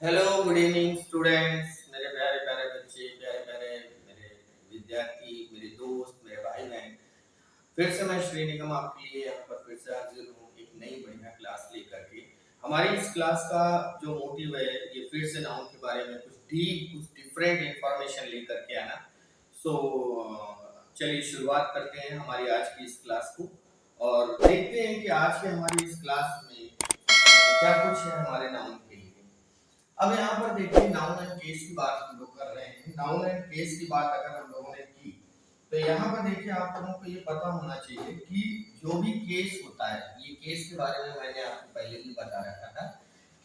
Hello good evening students, मेरे प्यारे प्यारे बच्चे, प्यारे प्यारे मेरे विद्यार्थी, मेरे दोस्त, मेरे भाई बहन। फिर से मैं श्री निगम आपके लिए यहाँ पर फिर से हाजिर हूँ एक नई बढ़िया क्लास लेकर के। हमारी इस क्लास का जो मोटिव है ये फिर से नाउन के बारे में कुछ डीप कुछ डिफरेंट इंफॉर्मेशन लेकर के आना। सो चलिए शुरुआत करते हैं हमारी आज की इस क्लास को और देखते हैं कि आज के हमारी इस क्लास में क्या कुछ है हमारे नाउन के लिए। अब यहाँ पर देखिए नाउन एंड केस की बात हम लोग कर रहे हैं। नाउन एंड केस की बात अगर हम लोगों ने की तो यहाँ पर देखिए आप लोगों को ये पता होना चाहिए कि जो भी केस होता है, ये केस के बारे में मैंने आपको पहले ही बता रखा था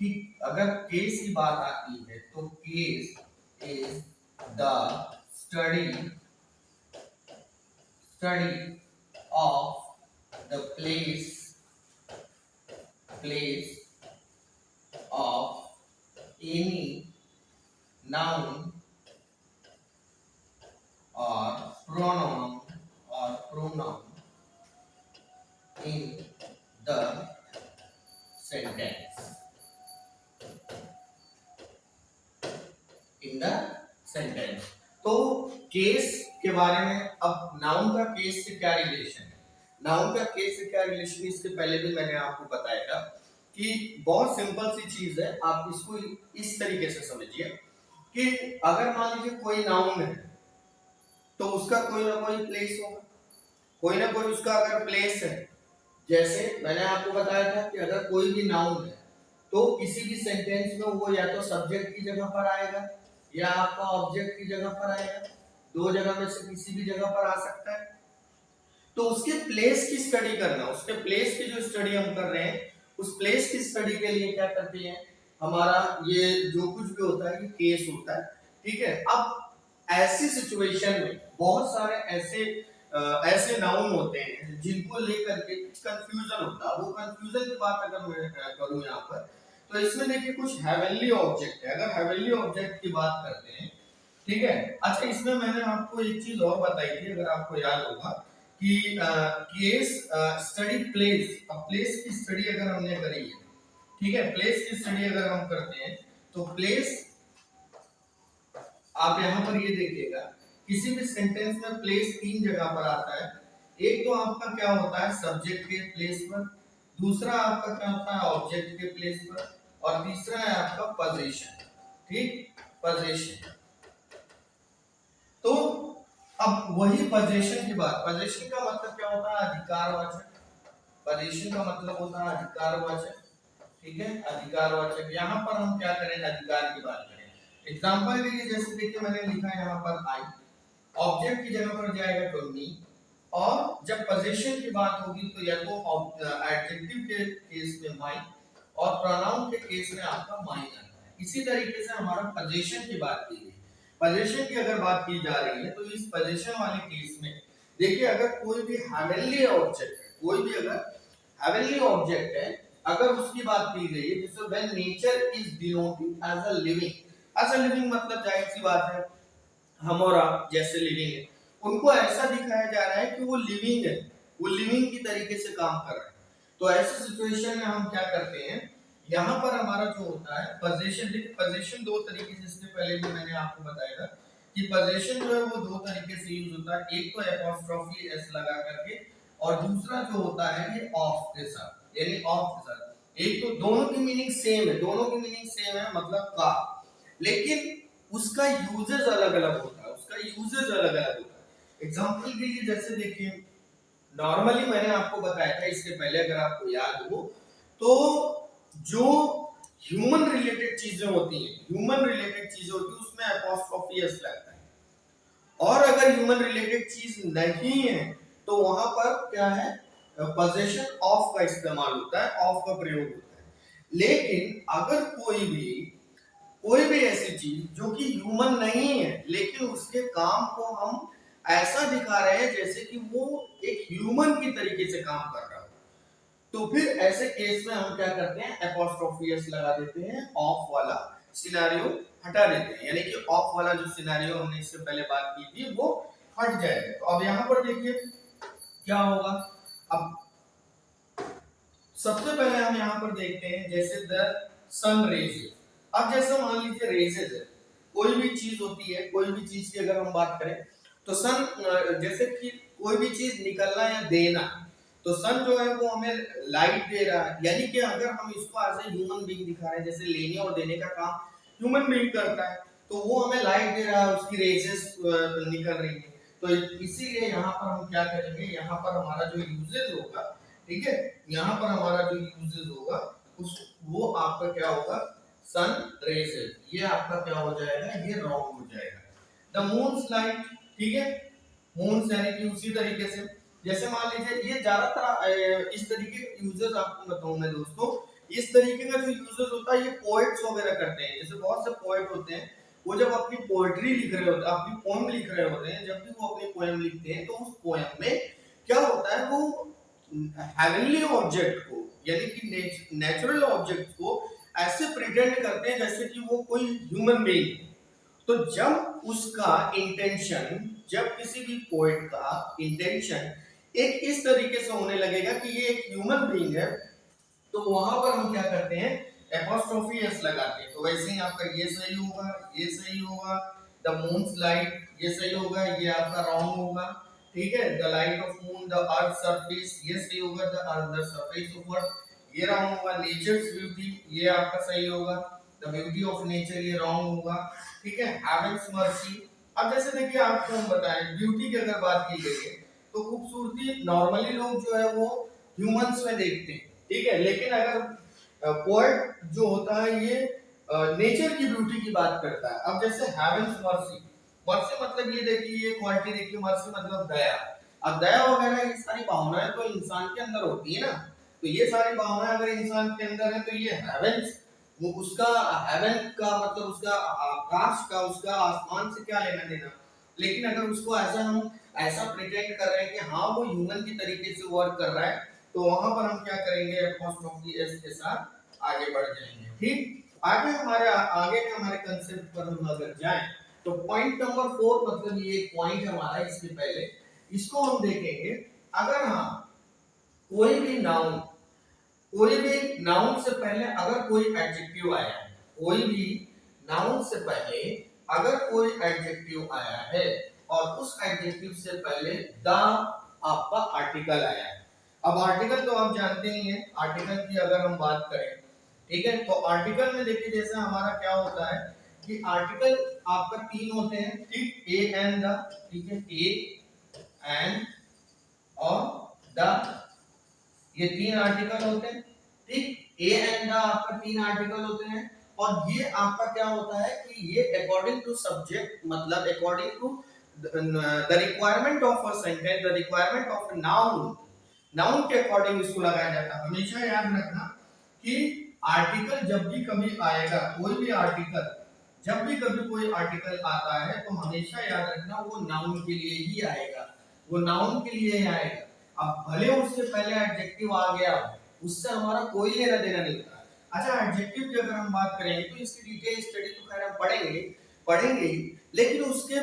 कि अगर केस की बात आती है तो case is the study of the place of any noun or pronoun in the sentence. तो केस के बारे में, अब नाउन का केस से क्या रिलेशन है, नाउन का केस से क्या रिलेशन, इससे पहले भी मैंने आपको बताया था कि बहुत सिंपल सी चीज है। आप इसको इस तरीके से समझिए कि अगर मान लीजिए कोई नाउन है तो उसका कोई ना कोई प्लेस होगा, कोई ना कोई उसका अगर प्लेस है, जैसे मैंने आपको बताया था कि अगर कोई भी नाउन है तो किसी भी सेंटेंस में वो या तो सब्जेक्ट की जगह पर आएगा या आपका ऑब्जेक्ट की जगह पर आएगा, दो जगह में से किसी भी जगह पर आ सकता है। तो उसके प्लेस की स्टडी करना, उसके प्लेस की जो स्टडी हम कर रहे हैं उस प्लेस की स्टडी के लिए क्या करते हैं, हमारा ये जो कुछ भी होता है ये केस होता है। ठीक है, अब ऐसी सिचुएशन में बहुत सारे ऐसे नाउन होते हैं जिनको लेकर के कुछ कंफ्यूजन होता है। वो कंफ्यूजन की बात अगर मैं करूं यहाँ पर तो इसमें देखिए कुछ हेवनली ऑब्जेक्ट है। अगर हेवनली ऑब्जेक्ट की बात करते हैं, ठीक है, अच्छा इसमें मैंने आपको एक चीज और बताई थी, अगर आपको याद होगा कि केस स्टडी प्लेस, अब प्लेस की स्टडी अगर हमने करी है, ठीक है, प्लेस की स्टडी अगर हम करते हैं तो प्लेस, आप यहाँ पर ये देखिएगा किसी भी सेंटेंस में प्लेस तीन जगह पर आता है। एक तो आपका क्या होता है सब्जेक्ट के प्लेस पर, दूसरा आपका क्या होता है ऑब्जेक्ट के प्लेस पर, और तीसरा है आपका पोजीशन। ठीक, पोजीशन। तो अब वही पोजीशन की बात, पोजीशन का मतलब क्या होता है अधिकारवाचक, पोजीशन का मतलब होता है अधिकारवाचक। ठीक है, अधिकारवाचक। यहाँ पर हम क्या करें, अधिकार की बात करें। एग्जांपल के लिए जैसे देखिए मैंने लिखा है यहाँ पर आई, ऑब्जेक्ट की जगह पर जाएगा तो मी, और जब पोजीशन की बात होगी तो या तो एडजेक्टिव के केस में माई और प्रोनाउन के केस में आपका माइन आता है। इसी तरीके से हमारा पोजीशन की बात की गई। पोजीशन की अगर बात की जा रही है तो इस पोजीशन वाले केस में देखिए अगर कोई भी हेवनली ऑब्जेक्ट है, कोई भी अगर हेवनली ऑब्जेक्ट है, अगर उसकी बात की गई है, जैसे when nature is denoting as a living, as a living मतलब जाहिर सी बात है हम और आप जैसे लिविंग है, उनको ऐसा दिखाया जा रहा है कि वो लिविंग है, वो लिविंग की तरीके से काम कर रहे हैं। तो ऐसी सिचुएशन में हम क्या करते हैं, यहाँ पर हमारा जो होता है पोजीशन, देखिए पोजीशन दो तरीके से, इससे पहले भी मैंने आपको बताया था कि पोजीशन जो है वो दो तरीके से यूज होता है। एक तो एपोस्ट्रोफी एस लगा करके, और दूसरा जो होता है ये ऑफ के साथ, यानी ऑफ के साथ। एक तो दोनों की मीनिंग सेम है, दोनों की मीनिंग सेम है मतलब का, लेकिन उसका यूजेस अलग अलग होता है, उसका यूजेस अलग अलग होता है। एग्जांपल के लिए जैसे देखिए नॉर्मली मैंने आपको बताया था इसके पहले अगर आपको याद हो तो जो ह्यूमन रिलेटेड चीजें होती हैं, ह्यूमन रिलेटेड चीजें होती है उसमें एपोस्ट्रोफी एस लगता है, और अगर ह्यूमन रिलेटेड चीज नहीं है तो वहां पर क्या है पोजीशन ऑफ का इस्तेमाल होता है, ऑफ का प्रयोग होता है। लेकिन अगर कोई भी ऐसी चीज जो कि ह्यूमन नहीं है लेकिन उसके काम को हम ऐसा दिखा रहे हैं जैसे कि वो एक ह्यूमन की तरीके से काम कर रहा है, तो फिर ऐसे केस में हम क्या करते हैं एपोस्ट्रोफी एस लगा देते हैं, ऑफ वाला सिनेरियो हटा देते हैं, यानी कि ऑफ वाला जो सिनेरियो हमने इससे पहले बात की थी वो हट जाएगा। तो अब यहाँ पर देखिए क्या होगा, अब सबसे पहले हम यहाँ पर देखते हैं जैसे द सन रेजेस। अब जैसे मान लीजिए रेजेस है, कोई भी चीज होती है, कोई भी चीज की अगर हम बात करें तो सन, जैसे कि कोई भी चीज निकलना या देना, तो सन जो है वो हमें लाइट दे रहा है, यानी कि अगर हम इसको एज ए ह्यूमन बीइंग दिखा रहे हैं, जैसे लेने और देने का काम ह्यूमन बीइंग करता है, तो वो हमें लाइट दे रहा है, उसकी रेजेस निकल रही है। तो इसीलिए यहाँ पर हम क्या करेंगे, यहाँ पर हमारा जो यूजेज होगा, ठीक है, यहाँ पर हमारा जो यूजेज होगा उस वो आपका क्या होगा, सन रेजेस, ये आपका क्या हो जाएगा, ये रॉन्ग हो जाएगा। द मून्स लाइट, ठीक है, मून्स यानी कि उसी तरीके से जैसे मान लीजिए ये ज्यादातर इस तरीके के यूजेस आपको बताऊं मैं दोस्तों, इस तरीके का जो यूजेस होता है ये पोएट्स वगैरह करते हैं। जैसे बहुत से पोएट होते हैं, वो जब अपनी पोएट्री लिख रहे होते हैं, अपनी पोएम लिख रहे होते हैं, जब भी वो अपनी पोएम लिखते हैं तो उस पोएम में क्या होता है, वो हेवनली ऑब्जेक्ट को यानी कि नेचुरल ऑब्जेक्ट को ऐसे प्रेजेंट करते हैं जैसे कि वो कोई ह्यूमन बीइंग। तो जब उसका इंटेंशन, जब किसी भी पोएट का इंटेंशन एक इस तरीके से होने लगेगा कि ये एक ह्यूमन बीइंग है, तो वहां पर हम क्या करते हैं, एपोस्ट्रोफी एस लगाते हैं। तो वैसे ही आपका ये सही होगा, ये सही होगा, द मून्स लाइट ये सही होगा, ये आपका रॉन्ग होगा, ठीक है, the light of moon the earth surface ये सही होगा, the earth the surface of earth ये रॉन्ग होगा, नेचर्स ब्यूटी ये आपका सही होगा, द ब्यूटी ऑफ नेचर ये रॉन्ग होगा, ठीक है, हेवेंस मर्सी। अब जैसे देखिए आपको हम बताएं, ब्यूटी की अगर बात की गई है तो खूबसूरती नॉर्मली लोग जो है वो ह्यूमंस में देखते हैं, ठीक है, लेकिन अगर पोएट जो होता है ये नेचर की ब्यूटी की बात करता है। अब जैसे हेवेंस मर्सी, मर्सी मतलब ये देखिए, ये क्वालिटी देखिए, मर्सी मतलब दया। अब दया वगैरह ये सारी भावनाएं तो इंसान के अंदर होती है ना, तो ये सारी भावनाएं अगर इंसान के अंदर है तो ये हेवेंस, वो उसका हेवन का मतलब उसका आकाश का, उसका आसमान से क्या लेना देना। लेकिन अगर उसको ऐसा हम ऐसा प्रिटेंड कर रहे हैं कि हाँ वो ह्यूमन की तरीके से वर्क कर रहा है, तो वहां पर हम क्या करेंगे, एपोस्ट्रोफी एस के साथ आगे बढ़ जाएंगे। ठीक, आगे हमारे आगे के हमारे कंसेप्ट पर हम अगर जाएं तो पॉइंट नंबर 4, मतलब ये एक पॉइंट हमारा, इसके पहले इसको हम देखेंगे। अगर हाँ कोई भी नाउन, कोई भी नाउन से पहले अगर कोई एडजेक्टिव आया है, कोई भी नाउन से पहले अगर कोई एडजेक्टिव आया है और उस एडजेक्टिव से पहले द आपका आर्टिकल आया है। अब आर्टिकल तो आप जानते ही हैं, आर्टिकल की अगर हम बात करें, ठीक है, तो आर्टिकल में देखिए जैसे हमारा क्या होता है कि आर्टिकल आपका 3 होते हैं, ठीक, ए एंड द, ठीक है, ए एंड और द, ये 3 आर्टिकल होते हैं, ठीक, ए एंड द आपका 3 आर्टिकल होते हैं। और ये आपका क्या होता है कि ये अकॉर्डिंग टू सब्जेक्ट, मतलब according to the requirement of a sentence, the requirement of a noun, noun के अकॉर्डिंग इसको लगाया जाता है। हमेशा याद रखना कि आर्टिकल जब भी कभी आएगा, कोई भी आर्टिकल जब भी कभी कोई आर्टिकल आता है तो हमेशा याद रखना वो नाउन के लिए ही आएगा, वो नाउन के लिए ही आएगा। अब भले उससे पहले एडजेक्टिव आ गया, उससे हमारा कोई लेना देना नहीं होता। अच्छा, एडजेक्टिव की अगर हम बात करेंगे तो इसकी डिटेल स्टडी तो खैर हम पढ़ेंगे ही, लेकिन उसके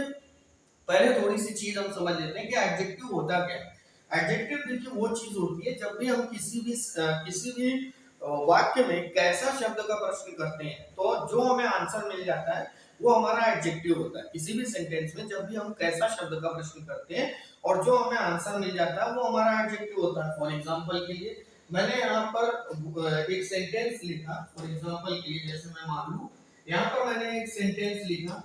पहले थोड़ी सी चीज हम समझ लेते हैं कि एडजेक्टिव होता क्या है। एडजेक्टिव देखिए वो चीज होती है जब भी हम किसी भी वाक्य में कैसा शब्द का प्रश्न करते हैं तो जो हमें आंसर मिल जाता है वो हमारा एडजेक्टिव होता है। किसी भी सेंटेंस में जब भी हम कैसा शब्द का प्रश्न करते हैं और जो हमें आंसर मिल जाता है वो हमारा एडजेक्टिव होता है। फॉर एग्जांपल के लिए मैंने यहाँ पर एक सेंटेंस लिखा, फॉर एग्जांपल के लिए जैसे मैं मान लूं यहाँ पर मैंने एक सेंटेंस लिखा,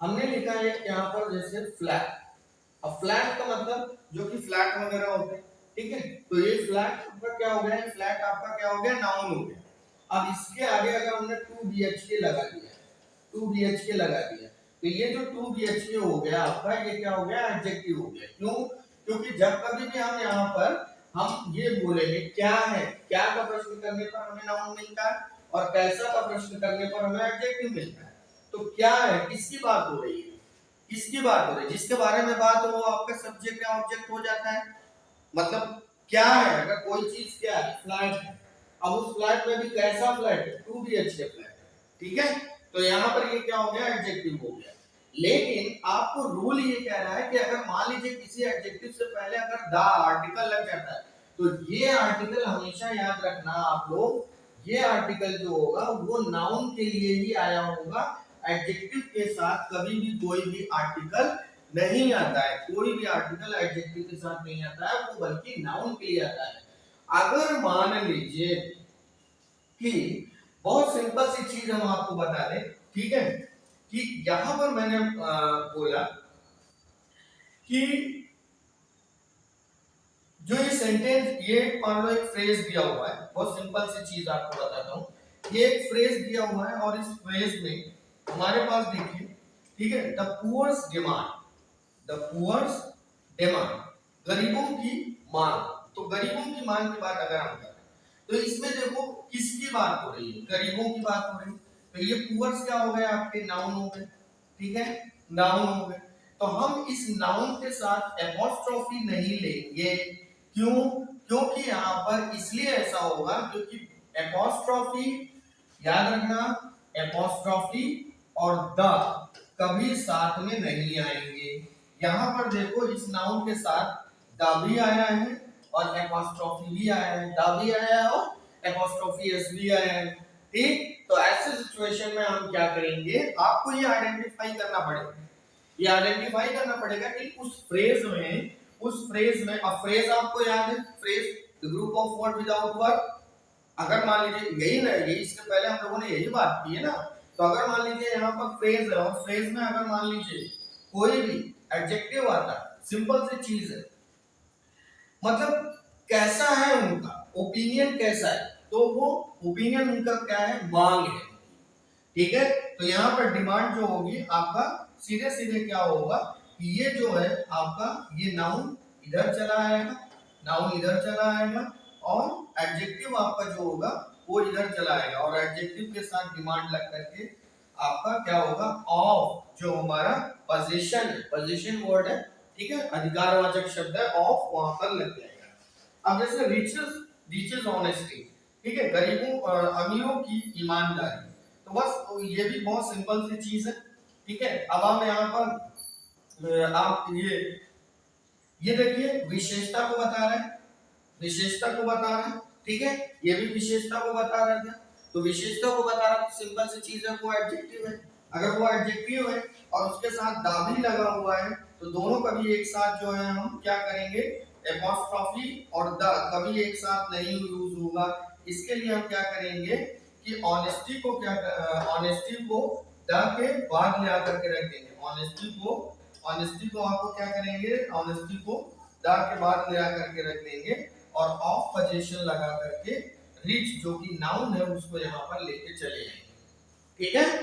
हमने लिखा है यहाँ पर जैसे फ्लैट। अब फ्लैट का मतलब जो कि फ्लैट वगैरह होते हैं, ठीक है, तो ये फ्लैट आपका क्या हो गया, फ्लैट आपका क्या हो गया, नाउन हो गया। अब इसके आगे अगर हमने 2 लगा दिया, 2 लगा दिया, तो ये जो 2 हो गया आपका, ये क्या हो गया, एडजेक्टिव हो गया। क्यों? क्योंकि जब कभी भी हम यहाँ पर हम ये बोलेंगे क्या है, क्या का प्रश्न करने पर हमें नाउन मिलता है और कैसा का प्रश्न करने पर हमें एडजेक्टिव मिलता है। तो क्या है, किसकी बात हो रही है, किसकी बात हो रही है, जिसके बारे में बात हो वो आपका सब्जेक्ट या ऑब्जेक्ट हो जाता है। मतलब क्या है, अगर कोई चीज क्या है, फ्लैट है, अब उस फ्लैट में भी कैसा फ्लैट है, 2 फ्लैट है, ठीक है, तो यहाँ पर ये क्या हो गया, एडजेक्टिव हो गया। लेकिन आपको रूल ये कह रहा है कि अगर मान लीजिए किसी एडजेक्टिव से पहले अगर द आर्टिकल लग जाता है तो ये आर्टिकल हमेशा याद रखना आप लोग, ये आर्टिकल जो होगा वो नाउन के लिए ही आया होगा, एडजेक्टिव के साथ कभी भी कोई भी आर्टिकल नहीं आता है, कोई भी आर्टिकल एडजेक्टिव के साथ नहीं आता है, वो बल्कि नाउन के लिए आता है। अगर मान लीजिए कि बहुत सिंपल सी चीज हम आपको बता दें, ठीक है, कि यहां पर मैंने बोला कि जो ये सेंटेंस, ये मान लो एक फ्रेज दिया हुआ है, बहुत सिंपल सी चीज आपको बताता हूं, ये एक फ्रेज दिया हुआ है और इस फ्रेज में हमारे पास देखिए, ठीक है, the poor's demand, the poor's demand, गरीबों की मांग। तो गरीबों की मांग की बात अगर हम करें तो इसमें देखो किसकी बात हो रही है, गरीबों की बात हो रही है। तो ये पुअर्स क्या हो गए आपके, नाउन हो गए, ठीक है, नाउन हो गए। तो हम इस नाउन के साथ एपोस्ट्रोफी नहीं लेंगे, क्यों, क्योंकि यहाँ पर इसलिए ऐसा होगा क्योंकि एपोस्ट्रोफी, याद रखना, एपोस्ट्रोफी और द कभी साथ में नहीं आएंगे। यहाँ पर देखो इस नाउन के साथ द भी आया है और एपोस्ट्रोफी भी आया है, द भी आया है और एपोस्ट्रोफी एस भी आया है, ठीक। तो ऐसे सिचुएशन में हम क्या करेंगे, आपको ये आइडेंटिफाई करना पड़ेगा, ये आइडेंटिफाई करना पड़ेगा कि उस फ्रेज में, उस फ्रेज में, अब फ्रेज आपको याद है, phrase the group of word without verb. अगर मान लीजिए यही ना, यही इसके पहले हम लोगों ने यही बात की है ना, तो अगर मान लीजिए यहाँ पर फ्रेज है और फ्रेज में अगर मान लीजिए कोई भी एडजेक्टिव आता है, सिंपल सी चीज है, मतलब कैसा है उनका ओपिनियन कैसा है, तो वो ओपिनियन उनका क्या है, मांग है, ठीक है। तो यहाँ पर डिमांड जो होगी आपका सीधे सीधे क्या होगा, ये जो है आपका ये नाउन इधर चला आएगा, नाउन इधर चला आएगा और एडजेक्टिव आपका जो होगा वो इधर चला आएगा और एडजेक्टिव के साथ डिमांड लग करके आपका क्या होगा, ऑफ जो हमारा पोजीशन है, पोजीशन वर्ड है, ठीक है, अधिकारवाचक शब्द है, ऑफ वहां पर लग जाएगा। अब जैसे रिचेस, रिचेस ऑनेस्टी, ठीक है, गरीबों अमीरों की ईमानदारी, तो बस ये भी बहुत सिंपल सी चीज है, ठीक है। अब हम यहाँ पर आप ये देखिए विशेषता को बता रहे हैं, विशेषता को बता रहे हैं, ठीक है, ये भी विशेषता को बता रहे थे, तो विशेषता को बता रहा, तो सिंपल सी चीज है, वो एडजेक्टिव है। अगर वो एडजेक्टिव है और उसके साथ दा भी लगा हुआ है, तो दोनों कभी एक साथ जो है हम क्या करेंगे, एपोस्ट्रोफी और द कभी एक साथ नहीं यूज होगा। इसके लिए हम क्या करेंगे कि ऑनेस्टी को क्या, ऑनेस्टी को द के बाद ले आकर के रख देंगे, ऑनेस्टी को, ऑनेस्टी को आपको क्या करेंगे, ऑनेस्टी को द के बाद ले आकर के रख देंगे और ऑफ पोजीशन लगा करके रिच जो कि नाउन है उसको यहाँ पर लेके चले जाएंगे, ठीक है,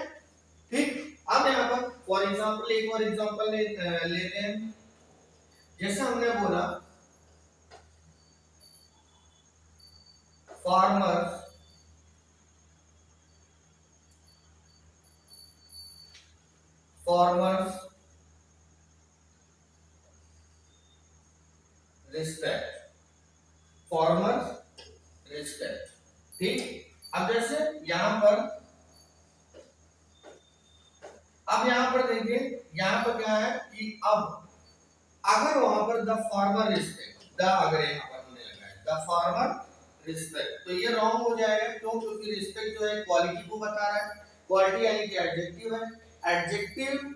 ठीक। अब यहाँ पर फॉर एग्जांपल एक और एग्जांपल लेते हैं, जैसे हमने बोला farmer, farmers respect, farmers respect, ठीक। अब जैसे यहाँ पर, अब यहाँ पर देखिए, यहाँ पर क्या है कि अब अगर वहां पर द फार्मर रिस्पेक्ट, द अगर यहाँ पर हमने लगाया द फार्मर रिस्पेक्ट, तो ये रॉन्ग हो जाएगा, क्यों, क्योंकि रिस्पेक्ट जो है क्वालिटी को बता रहा है, क्वालिटी यानी कि एडजेक्टिव है, एडजेक्टिव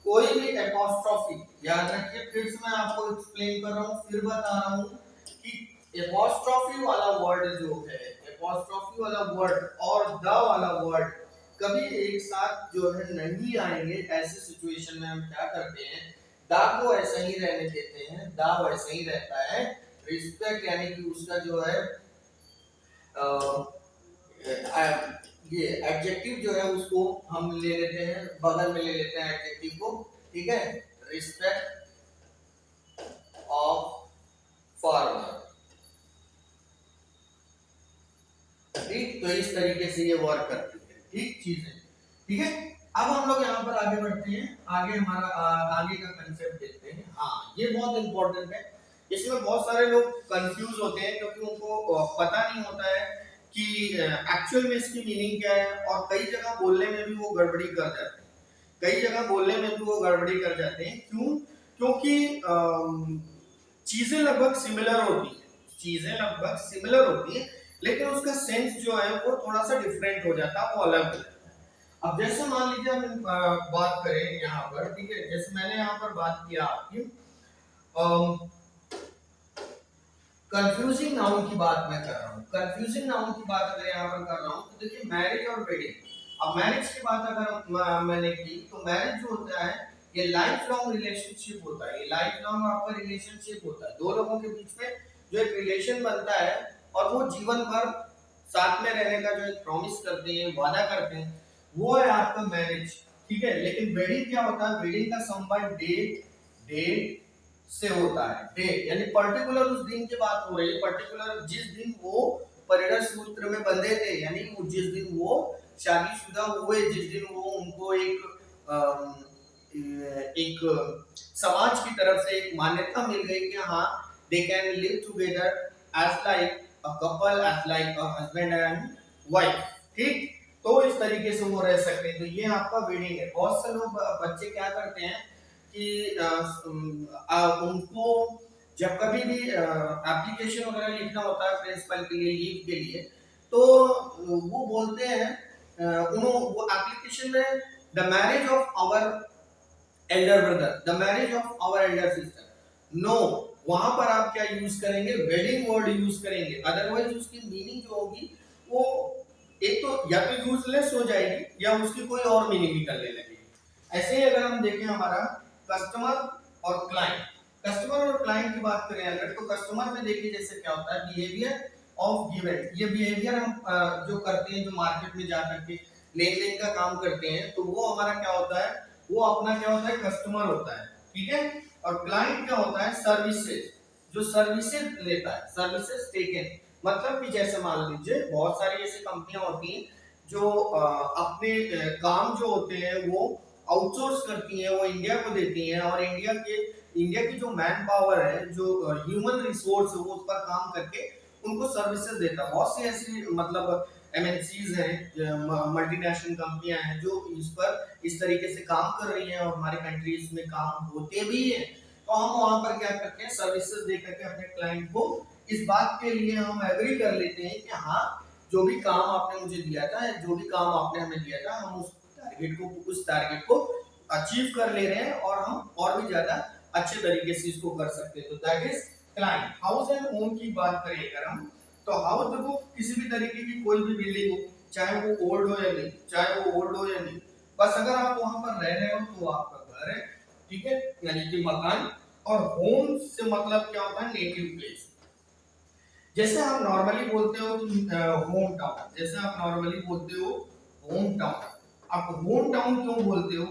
कोई भी एपोस्ट्रोफी, याद रखिए, फिर से मैं आपको एक्सप्लेन कर रहा हूँ, फिर बता रहा हूँ कि एपोस्ट्रोफी वाला वर्ड जो है, एपोस्ट्रोफी वाला वर्ड और द वाला वर्ड कभी एक साथ जो है नहीं आएंगे। ऐसे सिचुएशन में हम क्या करते हैं, दा को ऐसा ही रहने देते हैं, दा वैसे ही रहता है, रिस्पेक्ट यानी कि उसका जो है ये एडजेक्टिव जो है उसको हम ले लेते हैं, बगल में ले लेते हैं एडजेक्टिव को, ठीक है, रिस्पेक्ट ऑफ फार्मर, ठीक। तो इस तरीके से ये वर्क करती है, ठीक चीज है, ठीक है। अब हम लोग यहाँ पर आगे बढ़ते हैं, आगे हमारा आगे का कंसेप्ट देखते हैं। हाँ, ये बहुत इंपॉर्टेंट है, इसमें बहुत सारे लोग कंफ्यूज होते हैं क्योंकि उनको पता नहीं होता है कि एक्चुअल में इसकी मीनिंग क्या है, और कई जगह बोलने में भी वो गड़बड़ी कर जाते हैं, कई जगह बोलने में भी वो गड़बड़ी कर जाते हैं, क्यों, क्योंकि चीजें लगभग सिमिलर होती हैं, चीजें लगभग सिमिलर होती है, लेकिन उसका सेंस जो है वो थोड़ा सा डिफरेंट हो जाता है, वो अलग हो जाता है। अब जैसे मान लीजिए हम बात करें यहाँ पर, ठीक है, जैसे मैंने यहाँ पर बात किया आपकी कंफ्यूजिंग नाउन की बात मैं कर रहा हूँ। कंफ्यूजिंग नाउन की बात अगर यहाँ पर कर रहा हूँ तो देखिए मैरिज और वेडिंग। अब मैरिज की बात अगर मैंने की तो मैरिज जो होता है ये लाइफ लॉन्ग रिलेशनशिप होता है, ये लाइफ लॉन्ग आपका रिलेशनशिप होता है, दो लोगों के बीच में जो एक रिलेशन बनता है और वो जीवन भर साथ में रहने का जो एक प्रॉमिस करते हैं, वादा करते हैं, वो है आपका मैरिज, ठीक है। लेकिन वेडिंग क्या होता है, वेडिंग का संबंध डेट डेट से होता है, डेट यानी पर्टिकुलर उस दिन की बात हो रही है, पर्टिकुलर जिस दिन वो परिणय सूत्र में बंधे थे, यानी वो जिस दिन वो शादीशुदा हुए, जिस दिन वो उनको एक समाज की तरफ से एक मान्यता मिल गई कि हाँ they can live together as like a couple, as like a husband and wife, ठीक। तो इस तरीके से वो रह सकते हैं। तो ये आपका वेडिंग है। बहुत से लोग बच्चे क्या करते हैं कि उनको जब कभी भी एप्लीकेशन वगैरह लिखना होता है प्रिंसिपल के लिए, लीव के लिए, तो वो बोलते हैं वो एप्लीकेशन में the marriage of our elder brother, the marriage of our elder sister, no, वहां पर आप क्या यूज करेंगे, वेडिंग वर्ड यूज करेंगे, अदरवाइज उसकी मीनिंग जो होगी वो एक तो या तो यूजलेस हो जाएगी या उसकी कोई और मीनिंग निकलने लगेगी। ऐसे ही अगर हम देखें हमारा कस्टमर और क्लाइंट, कस्टमर और क्लाइंट की बात करें अगर, तो कस्टमर में देखिए जैसे क्या होता है बिहेवियर ऑफ गिवन, ये बिहेवियर हम जो करते हैं, जो मार्केट में जा करके लेन देन का काम करते हैं, तो वो हमारा क्या होता है, वो अपना क्या होता है, कस्टमर होता है, ठीक है। और क्लाइंट क्या होता है, सर्विसेज, जो सर्विसेज लेता है, सर्विसेज टेकन, मतलब कि जैसे मान लीजिए बहुत सारी ऐसी कंपनियां होती हैं जो अपने काम जो होते हैं वो आउटसोर्स करती हैं, वो इंडिया को देती हैं, और इंडिया की जो मैन पावर है, जो ह्यूमन रिसोर्स है, वो उस पर काम करके उनको सर्विसेज देता है। बहुत सी ऐसी मतलब एमएनसीज हैं, मल्टीनेशनल कंपनियां हैं जो इस पर इस तरीके से काम कर रही हैं, और हमारे कंट्रीज में काम होते भी हैं। तो हम वहां पर क्या करते हैं, सर्विसेज दे करके अपने क्लाइंट को इस बात के लिए हम एग्री कर लेते हैं कि हाँ जो भी काम आपने मुझे दिया था, जो भी काम आपने हमें दिया था, हम उस टारगेट को अचीव कर ले रहे हैं, और हम और भी ज्यादा अच्छे तरीके से इसको कर सकते हैं। तो that is client. House and home की बात करें अगर हम, तो हाउस देखो किसी भी तरीके की कोई भी बिल्डिंग हो, चाहे वो ओल्ड हो या नहीं, चाहे वो ओल्ड हो या नहीं, बस अगर आप वहां पर रह रहे हो तो वो आपका घर है, ठीक है, यानी कि मकान। और होम से मतलब क्या होता है, नेटिव प्लेस। जैसे आप नॉर्मली बोलते हो होम टाउन, जैसे आप नॉर्मली बोलते हो होम टाउन, आप होम टाउन क्यों बोलते हो,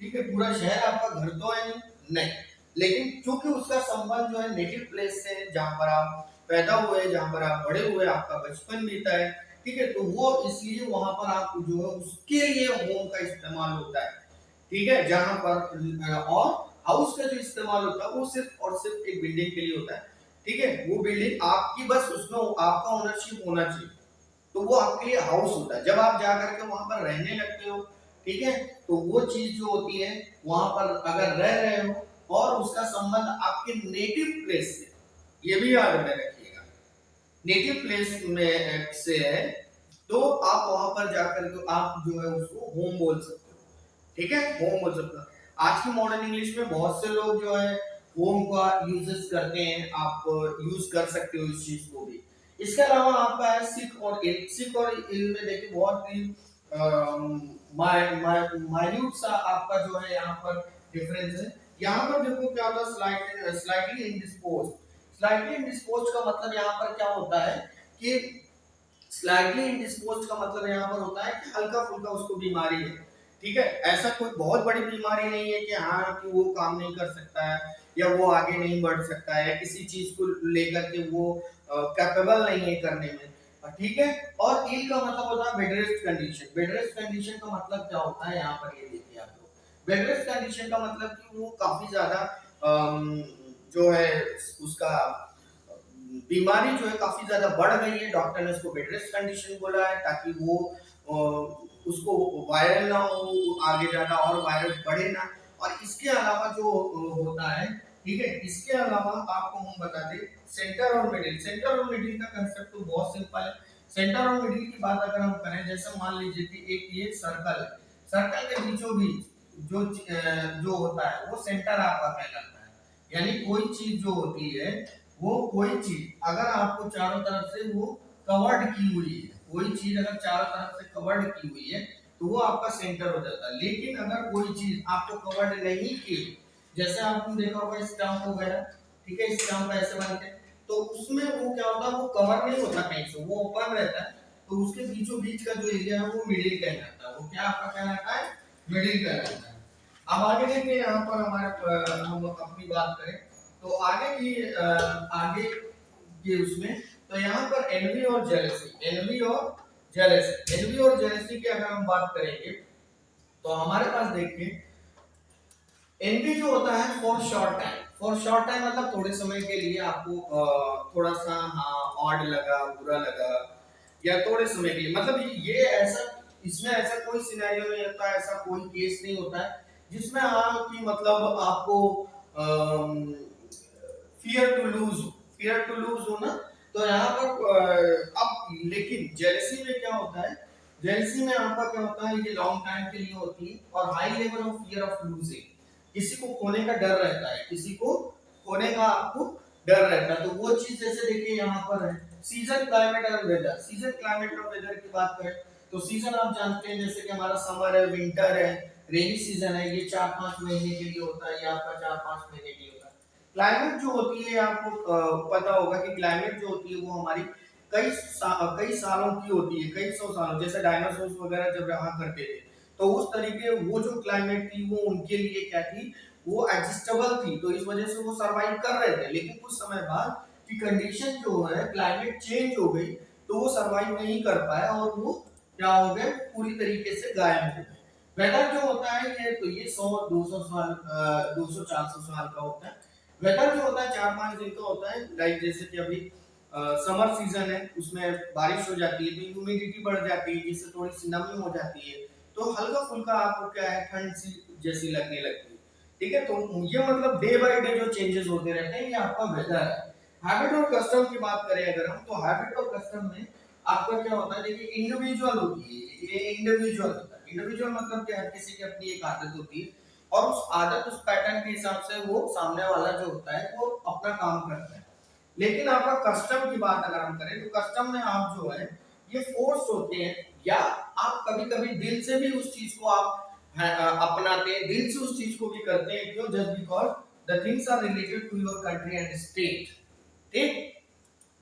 ठीक है, पूरा शहर आपका घर तो है नहीं, लेकिन क्योंकि उसका संबंध जो है नेटिव प्लेस से है, जहां पर आप पैदा हुए, जहां पर आप बड़े हुए, आपका बचपन बीता है, ठीक है, तो वो इसलिए वहां पर आप जो है उसके लिए होम का इस्तेमाल होता है, ठीक है। जहां पर और हाउस का जो इस्तेमाल होता है वो सिर्फ और सिर्फ एक बिल्डिंग के लिए होता है, ठीक है, वो बिल्डिंग आपकी, बस उसमें आपका ओनरशिप होना चाहिए, तो वो आपके लिए हाउस होता है। जब आप जा करके वहां पर रहने लगते हो, ठीक है, तो वो चीज जो होती है वहां पर अगर रह रहे हो और उसका संबंध आपके नेटिव प्लेस से, ये भी याद में रखिएगा, नेटिव प्लेस में से है, तो आप वहां पर जाकर के आप जो है उसको होम बोल सकते हो, ठीक है, होम बोल सकते हो। आज की मॉडर्न इंग्लिश में बहुत से लोग जो है होम का यूजेस करते हैं, आप यूज कर सकते हो इस चीज को भी। इसके अलावा आपका है सिक और इल। सिक और इल में देखिए बहुत ही माइन्यूट सा आपका जो है यहाँ पर डिफरेंस है। यहाँ पर देखो क्या होता है, स्लाइटली इंडिस्पोज। स्लाइटली इंडिस्पोज का मतलब यहाँ पर क्या होता है कि स्लाइटली इंडिस्पोज का मतलब यहाँ पर होता है कि हल्का फुल्का उसको बीमारी है, ठीक है, ऐसा कोई बहुत बड़ी बीमारी नहीं है कि हाँ कि वो काम नहीं कर सकता है या वो आगे नहीं बढ़ सकता है, किसी चीज को लेकर के वो कैपेबल नहीं है करने में, ठीक है। और इल का मतलब होता है bed rest condition. Bed rest condition का मतलब क्या होता है, यहाँ पर ये देखिए आप लोग, बेड रेस्ट कंडीशन का मतलब कि वो काफी ज्यादा जो है उसका बीमारी जो है काफी ज्यादा बढ़ गई है, डॉक्टर ने उसको बेड रेस्ट कंडीशन बोला है, ताकि वो उसको वायरल ना हो आगे ज्यादा, और वायरस बढ़े ना। और इसके अलावा जो होता है ठीक है। इसके अलावा आपको हम बता दें सेंटर और मिडिल। सेंटर और मिडिल का कंसेप्ट तो बहुत सिंपल है। सेंटर और मिडिल की बात अगर हम करें, जैसे मान लीजिए कि एक ये सर्कल है, सर्कल के बीचों बीच जो होता है वो सेंटर आपका कहलाता है। यानी कोई चीज जो होती है, वो कोई चीज अगर आपको चारों तरफ से वो कवर्ड की हुई है, कोई चीज अगर चारों तरफ से कवर्ड की हुई है तो वो आपका सेंटर हो जाता है। लेकिन अगर कोई चीज आपको कवर्ड नहीं की, जैसे आपने देखा होगा स्टंप वगैरह, ठीक है, स्टंप ऐसे बनते हैं, तो उसमें वो क्या होता है, वो कवर नहीं होता कहीं से, वो ओपन रहता है, तो उसके बीचों बीच का जो एरिया है वो मिडिल कहलाता है। वो क्या आपका कहलाता है, मिडिल कहलाता है। अब आगे देखिए, यहाँ पर हमारे हम अपनी बात करें तो आगे की आगे के उसमें, तो यहाँ पर एनवी और जेलसी, एनवी और जेलसी, एनवी और जेलसी की अगर हम बात करेंगे तो हमारे पास देखिए एनवी जो होता है for short time, for short time मतलब थोड़े समय के लिए आपको थोड़ा सा हाँ ऑड लगा, बुरा लगा, या थोड़े समय के लिए, मतलब ये ऐसा, इसमें ऐसा कोई सिनेरियो नहीं होता, ऐसा कोई केस नहीं होता है जिसमें हाँ कि मतलब आपको fear to lose, fear to lose हो ना। तो यहाँ पर अब लेकिन जेलसी में क्या होता है, जेलसी में आपका क्या होता है, ये लॉन्ग टाइम के लिए होती है और high level of fear of losing, किसी को खोने का डर रहता है, किसी को खोने का आपको डर रहता है। तो वो चीज जैसे देखिए यहाँ पर है सीजन क्लाइमेट और वेदर। सीजन क्लाइमेट और वेदर की बात करें तो सीजन आप जानते हैं जैसे कि हमारा समर है, विंटर है, रेनी सीजन है, ये 4-5 महीने के लिए होता है, ये आपका 4-5 महीने के लिए होता है। क्लाइमेट जो होती है आपको पता होगा कि क्लाइमेट जो होती है वो हमारी कई सालों की होती है, कई सौ सालों, जैसे डायनासोर वगैरह जब रहा करते थे तो उस तरीके वो जो क्लाइमेट थी वो उनके लिए क्या थी, वो एडजस्टेबल थी, तो इस वजह से वो सरवाइव कर रहे थे। लेकिन कुछ समय बाद की कंडीशन जो है क्लाइमेट चेंज हो गई, तो वो सरवाइव नहीं कर पाए और वो क्या हो गए, पूरी तरीके से गायब हो गए। वेदर जो होता है ये तो ये 100-200 साल 200-400 साल का होता है। वेदर जो होता है 4-5 दिन का होता है, लाइक जैसे कि अभी समर सीजन है, उसमें बारिश हो जाती है तो ह्यूमिडिटी बढ़ जाती है, जिससे थोड़ी सी नमी हो जाती है, तो हल्का फुल्का आपको क्या है, ठंड सी जैसी लगने लगती है। ठीक है, तो ये मतलब डे बाय डे जो चेंजेस होते रहते हैं, ये आपका वेदर है। हैबिट और कस्टम की बात करें अगर हम, तो हैबिट और कस्टम में आपका क्या होता है, देखिए इंडिविजुअल होती है, ये इंडिविजुअल होता है। इंडिविजुअल मतलब क्या है, किसी की अपनी एक आदत होती है और उस आदत, उस पैटर्न के हिसाब से वो सामने वाला जो होता है वो अपना काम करता है। लेकिन आपका कस्टम की बात अगर हम करें तो कस्टम में आप जो है ये फोर्स होते हैं, या आप कभी कभी दिल से भी उस चीज को आप अपनाते हैं, दिल से उस चीज को भी करते हैं, क्यों, just because the things are related to your country and state. ठीक,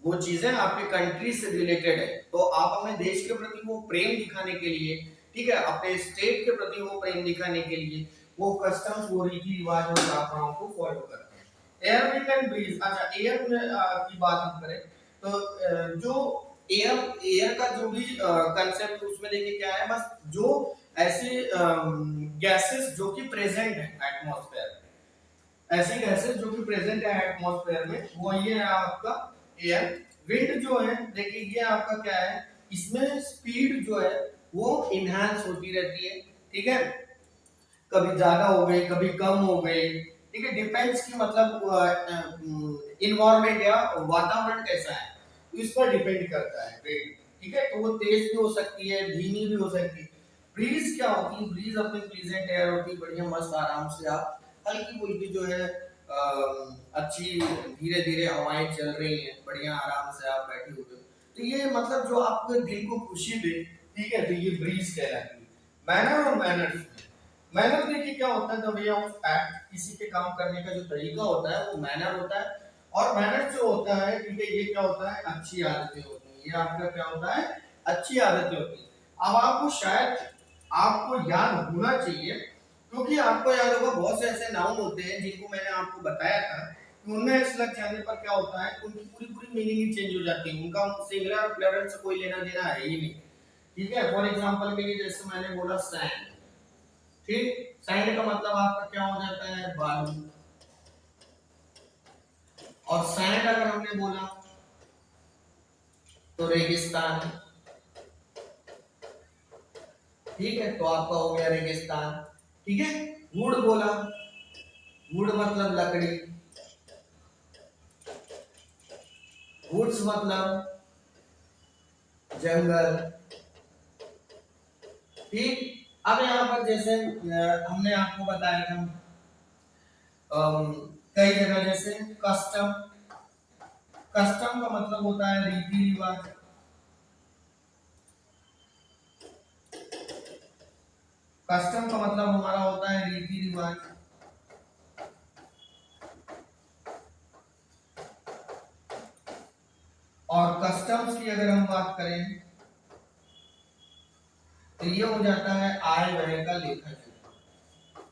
वो चीजें आपके कंट्री से रिलेटेड है, तो आप अपने देश के प्रति वो प्रेम दिखाने के लिए, ठीक है, अपने स्टेट के प्रति वो प्रेम दिखाने के लिए वो कस्टम्स, वो रीति रिवाज और परंपराओं को फॉलो करते हैं। एयर विंड एंड ब्रीज, अच्छा एयर की बात हम करें तो जो एयर एयर का जो भी कंसेप्ट उसमें देखिए क्या है, बस जो ऐसे गैसेस जो कि प्रेजेंट है एटमॉस्फेयर में, ऐसी गैसेस जो कि प्रेजेंट है एटमॉस्फेयर में, वो ये है आपका एयर। विंड जो है देखिए ये आपका क्या है, इसमें स्पीड जो है वो इनहांस होती रहती है, ठीक है, कभी ज्यादा हो गई कभी कम हो गई, ठीक है, डिपेंड्स की मतलब इन्वायरमेंट या वातावरण कैसा है तो इस पर डिपेंड करता है विंड। ठीक है, तो वो तेज भी हो सकती है, धीमी भी हो सकती है। ब्रीज क्या होती है, ब्रीज अपनी प्लीजेंट एयर होती है, बढ़िया मस्त आराम से आप हल्की फुल्की जो है अच्छी धीरे धीरे हवाएं चल रही हैं, बढ़िया आराम से आप बैठे हुए हो, तो ये मतलब जो आपके दिल को खुशी दे, ठीक है, तो ये ब्रीज कहलाती है। मैनर और मैनर्स, मैनर देखिए क्या होता है, द वे ऑफ एक्ट, किसी के काम करने का जो तरीका होता है वो मैनर होता है। और मैनर जो होता है, ठीक है, ये क्या होता है, अच्छी आदतें होती हैं, ये आपका क्या होता है, अच्छी आदतें होती हैं। अब आपको शायद आपको याद होना चाहिए, क्योंकि आपको याद होगा बहुत से ऐसे नाउन होते हैं जिनको मैंने आपको बताया था कि उनमें एस लग जाने पर क्या होता है, उनकी पूरी पूरी मीनिंग ही चेंज हो जाती है, उनका सिंगुलर और प्लूरल से कोई लेना देना है ही नहीं। ठीक है, फॉर एग्जांपल के लिए जैसे मैंने बोला सैंड, ठीक, सैंड का मतलब आपका क्या हो जाता है, बालू। और सैंड अगर हमने बोला तो रेगिस्तान, ठीक है, तो आपका हो गया रेगिस्तान। ठीक है, वुड बोला, वुड मतलब लकड़ी, वुड्स मतलब जंगल। ठीक। अब यहाँ पर जैसे हमने आपको बताया था कई जगह जैसे कस्टम। कस्टम का मतलब होता है रीति रिवाज। कस्टम का मतलब हमारा होता है रीति रिवाज। और कस्टम्स की अगर हम बात करें तो ये हो जाता है आय व्यय का लेखा जोखा।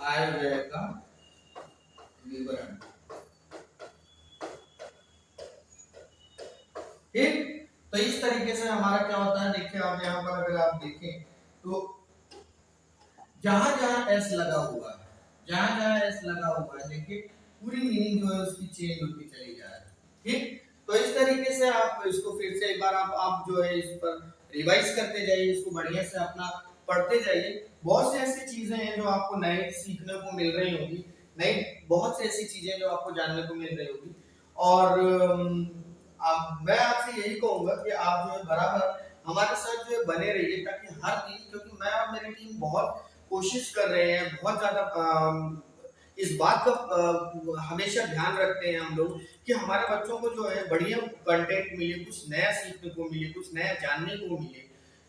आय व्यय का विवरण। ठीक। तो इस तरीके से हमारा क्या होता है, देखिए आप यहाँ पर अगर आप देखें तो जहां जहां एस लगा हुआ है, जहां जहां एस लगा हुआ है, देखिए पूरी मीनिंग जो है उसकी चेंज होती चली जा रही है। ठीक। तो इस तरीके से आप इसको फिर से एक बार आप जो है इस पर रिवाइज करते जाइए, इसको बढ़िया से अपना पढ़ते जाइए। बहुत सी ऐसी चीजें हैं जो आपको नए सीखने को मिल रही होगी, नई बहुत सी ऐसी चीजें जो आपको जानने को मिल रही होगी। और मैं आपसे यही कहूंगा कि आप जो है बराबर हमारे साथ जो है बने रहिए, ताकि हर दिन, क्योंकि मैं और मेरी टीम बहुत कोशिश कर रहे हैं, बहुत ज्यादा इस बात का हमेशा ध्यान रखते हैं हम लोग कि हमारे बच्चों को जो है बढ़िया कंटेंट मिले, कुछ नया सीखने को मिले, कुछ नया जानने को मिले।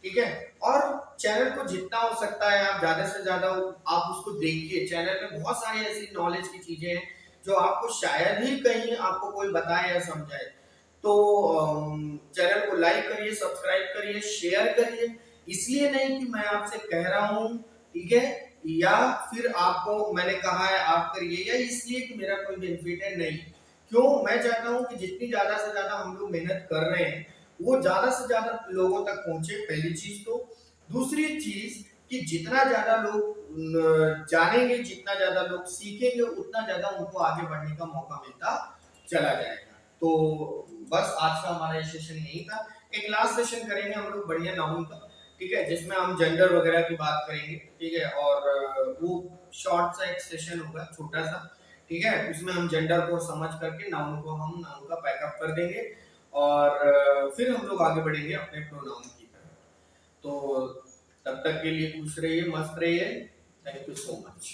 ठीक है। और चैनल को जितना हो सकता है आप ज्यादा से ज्यादा आप उसको देखिए। चैनल में बहुत सारी ऐसी नॉलेज की चीजें हैं जो आपको शायद ही कहीं आपको कोई बताए या समझाए। तो चैनल को लाइक करिए, सब्सक्राइब करिए, शेयर करिए। इसलिए नहीं कि मैं आपसे कह रहा हूं, ठीक है, या फिर आपको मैंने कहा है आप करिए, या इसलिए कि मेरा कोई बेनिफिट है, नहीं। क्यों? मैं चाहता हूं कि जितनी ज्यादा से ज्यादा हम लोग मेहनत कर रहे हैं वो ज्यादा से ज्यादा लोगों तक पहुंचे, पहली चीज। तो दूसरी चीज कि जितना ज्यादा लोग जानेंगे, जितना ज्यादा लोग सीखेंगे, उतना ज्यादा उनको आगे बढ़ने का मौका मिलता चला जाएगा। तो बस आज का हमारा ये सेशन यही था। एक लास्ट सेशन करेंगे हम लोग बढ़िया नाउन का, ठीक है, जिसमें हम जेंडर वगैरह की बात करेंगे। ठीक है। और वो शॉर्ट सा एक सेशन होगा, छोटा सा। ठीक है। उसमें हम जेंडर को समझ करके नाउन का पैकअप कर देंगे, और फिर हम लोग आगे बढ़ेंगे अपने प्रोनाउन की तरफ। तो तब तक के लिए खुश रहिए, मस्त रहिए। Thank you so much.